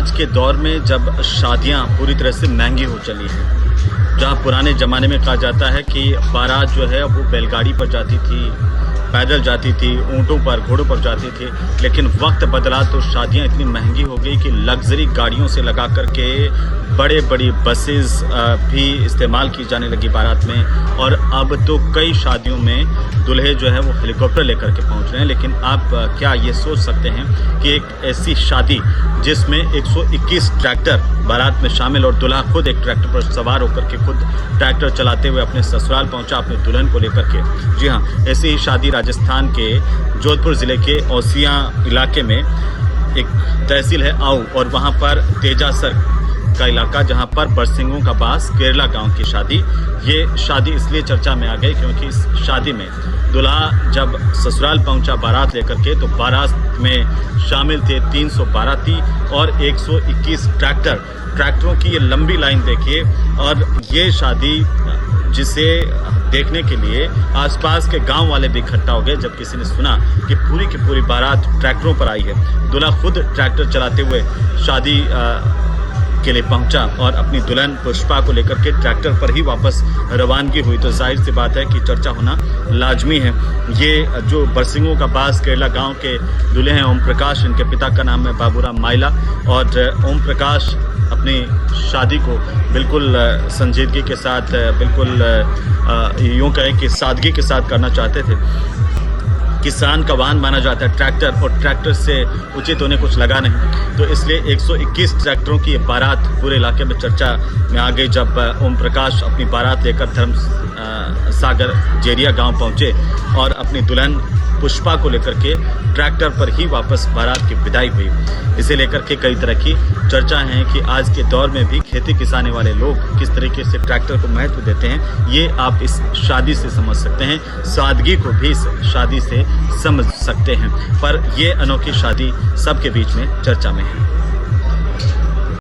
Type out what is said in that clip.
आज के दौर में जब शादियां पूरी तरह से महंगी हो चली हैं, जहां पुराने ज़माने में कहा जाता है कि बारात जो है वो बैलगाड़ी पर जाती थी, पैदल जाती थी, ऊँटों पर, घोड़ों पर जाती थी, लेकिन वक्त बदला तो शादियां इतनी महंगी हो गई कि लग्जरी गाड़ियों से लगा करके बड़े बड़ी बसेस भी इस्तेमाल की जाने लगी बारात में। और अब तो कई शादियों में दूल्हे जो है वो हेलीकॉप्टर लेकर के पहुंच रहे हैं। लेकिन आप क्या ये सोच सकते हैं कि एक ऐसी शादी जिसमें 121 ट्रैक्टर बारात में शामिल और दूल्हा खुद एक ट्रैक्टर पर सवार होकर के खुद ट्रैक्टर चलाते हुए अपने ससुराल पहुंचा अपने दुल्हन को लेकर के। जी हाँ, ऐसी ही शादी राजस्थान के जोधपुर ज़िले के औसिया इलाके में एक तहसील है आऊ और वहाँ पर तेजासर का इलाका, जहां पर बरसिंगों का बास केरला गांव की शादी। ये शादी इसलिए चर्चा में आ गई क्योंकि इस शादी में दूल्हा जब ससुराल पहुंचा बारात लेकर के, तो बारात में शामिल थे 300 बाराती और 121 ट्रैक्टरों की ये लंबी लाइन देखिए। और ये शादी जिसे देखने के लिए आसपास के गांव वाले भी इकट्ठा हो गए जब किसी ने सुना कि पूरी की पूरी बारात ट्रैक्टरों पर आई है। दूल्हा खुद ट्रैक्टर चलाते हुए शादी के लिए पहुंचा और अपनी दुल्हन पुष्पा को लेकर के ट्रैक्टर पर ही वापस रवानगी हुई। तो जाहिर सी बात है कि चर्चा होना लाजमी है। ये जो बरसिंगों का बास केरला गांव के दूल्हे हैं ओम प्रकाश, इनके पिता का नाम है बाबूराम माइला। और ओम प्रकाश अपनी शादी को बिल्कुल संजीदगी के साथ, बिल्कुल यूँ कहें कि सादगी के साथ करना चाहते थे। किसान का वाहन माना जाता है ट्रैक्टर, और ट्रैक्टर से उचित उन्हें कुछ लगा नहीं, तो इसलिए 121 ट्रैक्टरों की बारात पूरे इलाके में चर्चा में आ गई। जब ओम प्रकाश अपनी बारात लेकर धर्म सागर जेरिया गांव पहुंचे और अपनी दुल्हन पुष्पा को लेकर के ट्रैक्टर पर ही वापस बारात की विदाई हुई। इसे लेकर के कई तरह की चर्चा है कि आज के दौर में भी खेती किसाने वाले लोग किस तरीके से ट्रैक्टर को महत्व देते हैं, ये आप इस शादी से समझ सकते हैं। सादगी को भी इस शादी से समझ सकते हैं। पर ये अनोखी शादी सबके बीच में चर्चा में है।